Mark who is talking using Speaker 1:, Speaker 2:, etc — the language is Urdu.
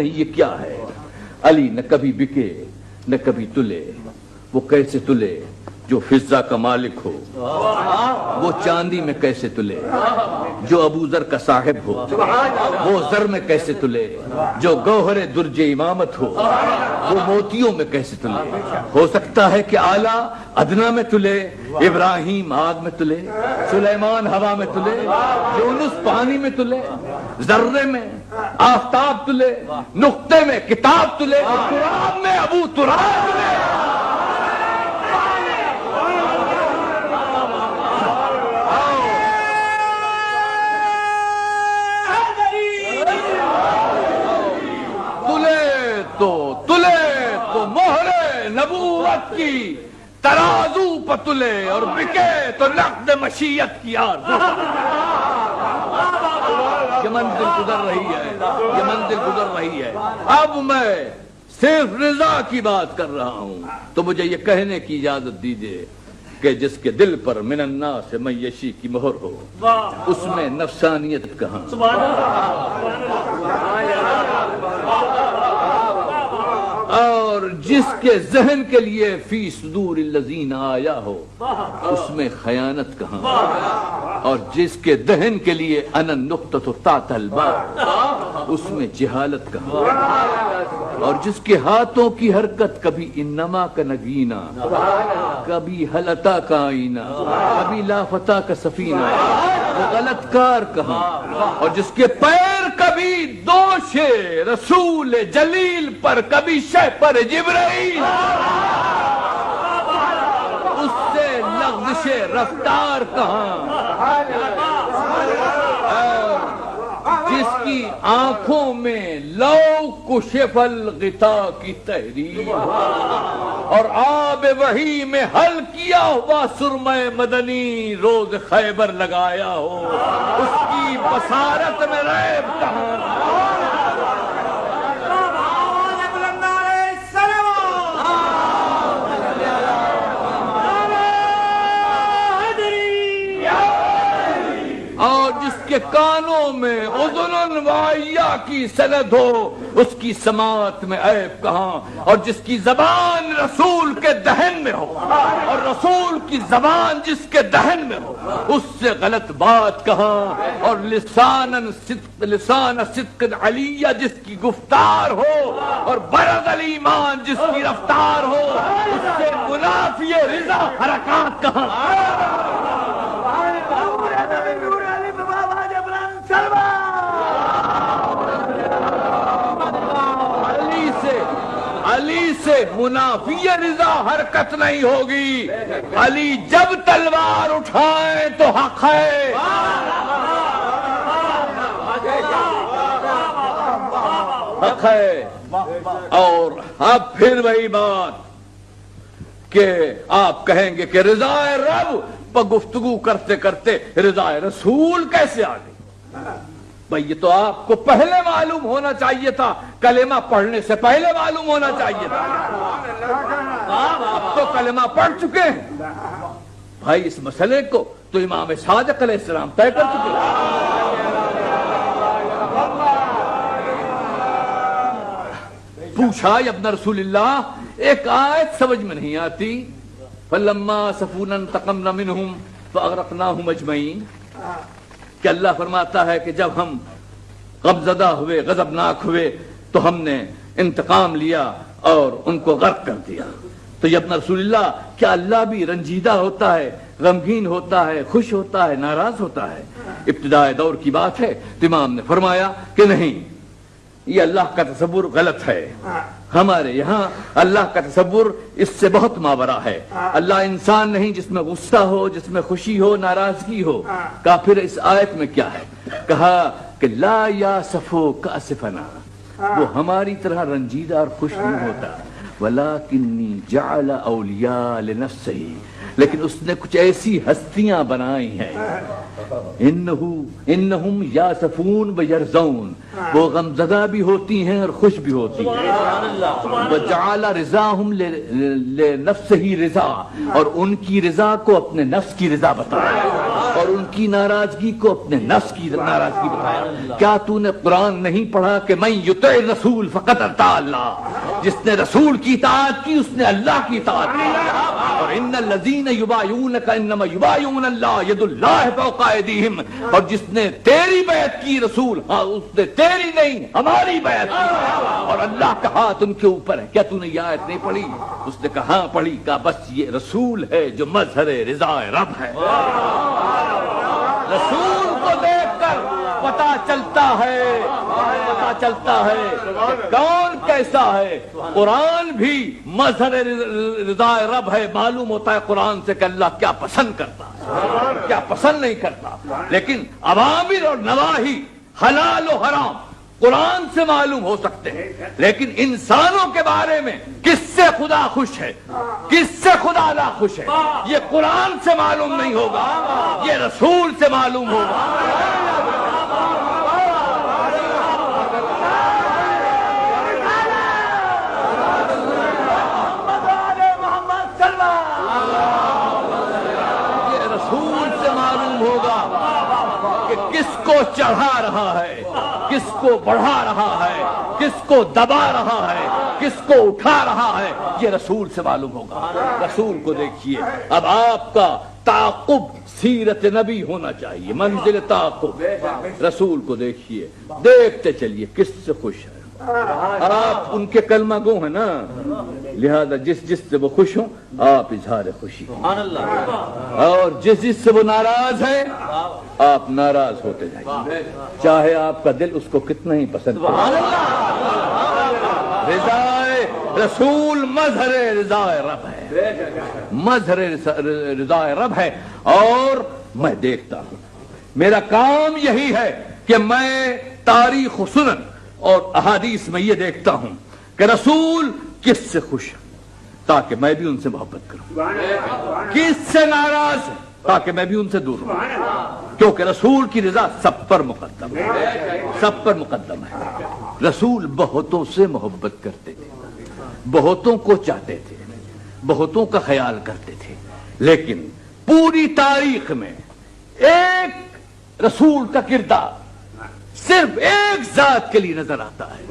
Speaker 1: یہ کیا ہے؟ علی نہ کبھی بکے نہ کبھی تلے، وہ کیسے تلے جو فضہ کا مالک ہو، وہ چاندی میں کیسے تلے جو ابو ذر کا صاحب ہو، وہ زر میں کیسے تلے جو گوہر درج امامت ہو، وہ موتیوں میں کیسے تلے؟ ہو سکتا ہے کہ اعلیٰ ادنا میں تلے، ابراہیم آگ میں تلے، سلیمان ہوا میں تلے، یونس پانی میں تلے، ذرے میں آفتاب تلے، نقطے میں کتاب تلے، تراب میں ابو تراب تلے۔ تلے تو مہر نبوت کی ترازو پتلے، اور بکے تو نقد مشیت کی آرزو۔ یہ منزل گزر رہی ہے، یہ منزل گزر رہی ہے۔ اب میں صرف رضا کی بات کر رہا ہوں، تو مجھے یہ کہنے کی اجازت دیجیے کہ جس کے دل پر من الناس میشی کی مہر ہو، اس میں نفسانیت کہاں؟ اور جس کے ذہن کے لیے فی صدور الذین آیا ہو، اس میں خیانت کہاں؟ اور جس کے ذہن کے لیے انا النقطۃ تحت الباب، اس میں جہالت کہاں؟ اور جس کے ہاتھوں کی حرکت کبھی انما کا نگینہ، کبھی حلتا کا آئینہ، کبھی لافتہ کا سفینہ، وہ غلط کار کہاں؟ اور جس کے پیر کبھی دوش رسول جلیل پر، کبھی شہ پر جبرائیل، اس سے لغزش رفتار کہاں؟ جس کی آنکھوں میں لو کشف الغطا کی تحریر، اور آب وحی میں حل کیا ہوا سرمہ مدنی روز خیبر لگایا ہو، اس کی بصارت میں ریب کہاں؟ اور جس کے کانوں میں اذن وعیہ کی سند ہو، اس کی سماعت میں عیب کہاں؟ اور جس کی زبان رسول کے دہن میں ہو، اور رسول کی زبان جس کے دہن میں ہو، اس سے غلط بات کہاں؟ اور لسان صدق علیہ جس کی گفتار ہو، اور برد الایمان جس کی رفتار ہو، اس سے منافی رضا حرکات کہاں؟ علی سے منافی رضا حرکت نہیں ہوگی۔ علی جب تلوار اٹھائے تو حق ہے، حق ہے۔ اور اب پھر وہی بات کہ آپ کہیں گے کہ رضا رب پر گفتگو کرتے کرتے رضا رسول کیسے آ گئی؟ بھئی یہ تو آپ کو پہلے معلوم ہونا چاہیے تھا، کلمہ پڑھنے سے پہلے معلوم ہونا چاہیے تھا۔ اب تو کلمہ پڑھ چکے ہیں بھائی، اس مسئلے کو تو امام صادق علیہ السلام طے کر چکے ہیں۔ پوچھا یا ابن رسول اللہ، ایک آیت سمجھ میں نہیں آتی، فَلَمَّا سَفُونَ انْتَقَمْنَا مِنْهُمْ فَأَغْرَقْنَاهُمْ أَجْمَعِينَ، کہ اللہ فرماتا ہے کہ جب ہم غمزدہ ہوئے، غضبناک ہوئے، تو ہم نے انتقام لیا اور ان کو غرق کر دیا۔ تو یہ ابن رسول اللہ، کیا اللہ بھی رنجیدہ ہوتا ہے، غمگین ہوتا ہے، خوش ہوتا ہے، ناراض ہوتا ہے؟ ابتدائی دور کی بات ہے، تو امام نے فرمایا کہ نہیں، یہ اللہ کا تصور غلط ہے۔ ہمارے یہاں اللہ کا تصور اس سے بہت ماورا ہے۔ اللہ انسان نہیں جس میں غصہ ہو، جس میں خوشی ہو، ناراضگی ہو۔ کہا پھر اس آیت میں کیا ہے؟ کہا کہ لا یاسفو کاسفنا، وہ ہماری طرح رنجیدہ اور خوش نہیں ہوتا، ولکنی جعل اولیاء لنفسہ، لیکن اس نے کچھ ایسی ہستیاں بنائی ہیں، انہم یاسفون ویرزون، وہ غمزدہ بھی ہوتی ہیں اور خوش بھی ہوتی ہیں۔ وجعل رضاہم لنفسہ رضا، اور ان کی رضا کو اپنے نفس کی رضا بتایا، اور ان کی کی ناراضگی کو اپنے نفس کی ناراضگی بتایا. کیا تو نے قرآن نہیں پڑھا کہ من یطع الرسول فقد اطاع اللہ؟ جس نے رسول کی اطاعت کی اس نے اللہ کی اطاعت کی. اور ان الذین یبایعونک انما یبایعون اللہ ید اللہ فوق ایدیہم. اور جس نے تیری بیعت کی رسول، ہاں اس نے تیری نہیں ہماری بیعت کی، اور اللہ کا ہاتھ ان کے اوپر ہے. کیا تو نے یہ آیت نہیں پڑھی؟ اس نے کہا ہاں پڑھی. کہا بس یہ رسول ہے جو مظہر رضا رب ہے. رسول کو دیکھ کر پتا چلتا ہے کہ کون کیسا ہے. قرآن بھی مظہر رضا رب ہے. معلوم ہوتا ہے قرآن سے کہ اللہ کیا پسند کرتا ہے، کیا پسند نہیں کرتا. لیکن اوامر اور نواہی، حلال و حرام قرآن سے معلوم ہو سکتے ہیں، لیکن انسانوں کے بارے میں کس سے خدا خوش ہے، کس سے خدا ناخوش ہے، یہ قرآن سے معلوم نہیں ہوگا، یہ رسول سے معلوم ہوگا. یہ رسول سے معلوم ہوگا کہ کس کو چڑھا رہا ہے، کس کو بڑھا رہا ہے، کس کو دبا رہا ہے، کس کو اٹھا رہا ہے. یہ رسول سے معلوم ہوگا. رسول کو دیکھیے. اب آپ کا تعاقب سیرت نبی ہونا چاہیے، منزل تعاقب. رسول کو دیکھیے، دیکھتے چلیے کس سے خوش ہے. آپ ان کے کلمہ گو ہیں نا، لہذا جس جس سے وہ خوش ہوں آپ اظہار خوشی، اور جس جس سے وہ ناراض ہے آپ ناراض ہوتے جائیں، چاہے آپ کا دل اس کو کتنا ہی پسند کرے. رضا رسول مظہر رضا رب ہے، مظہر رضا رب ہے. اور میں دیکھتا ہوں، میرا کام یہی ہے کہ میں تاریخ و سنن اور احادیث میں یہ دیکھتا ہوں کہ رسول کس سے خوش ہے تاکہ میں بھی ان سے محبت کروں، کس سے ناراض ہے تاکہ میں بھی ان سے دور ہوں. کیونکہ رسول کی رضا سب پر مقدم ہے، سب پر مقدم ہے. رسول بہتوں سے محبت کرتے تھے، بہتوں کو چاہتے تھے، بہتوں کا خیال کرتے تھے. لیکن پوری تاریخ میں ایک رسول کا کردار صرف ایک ذات کے لیے نظر آتا ہے.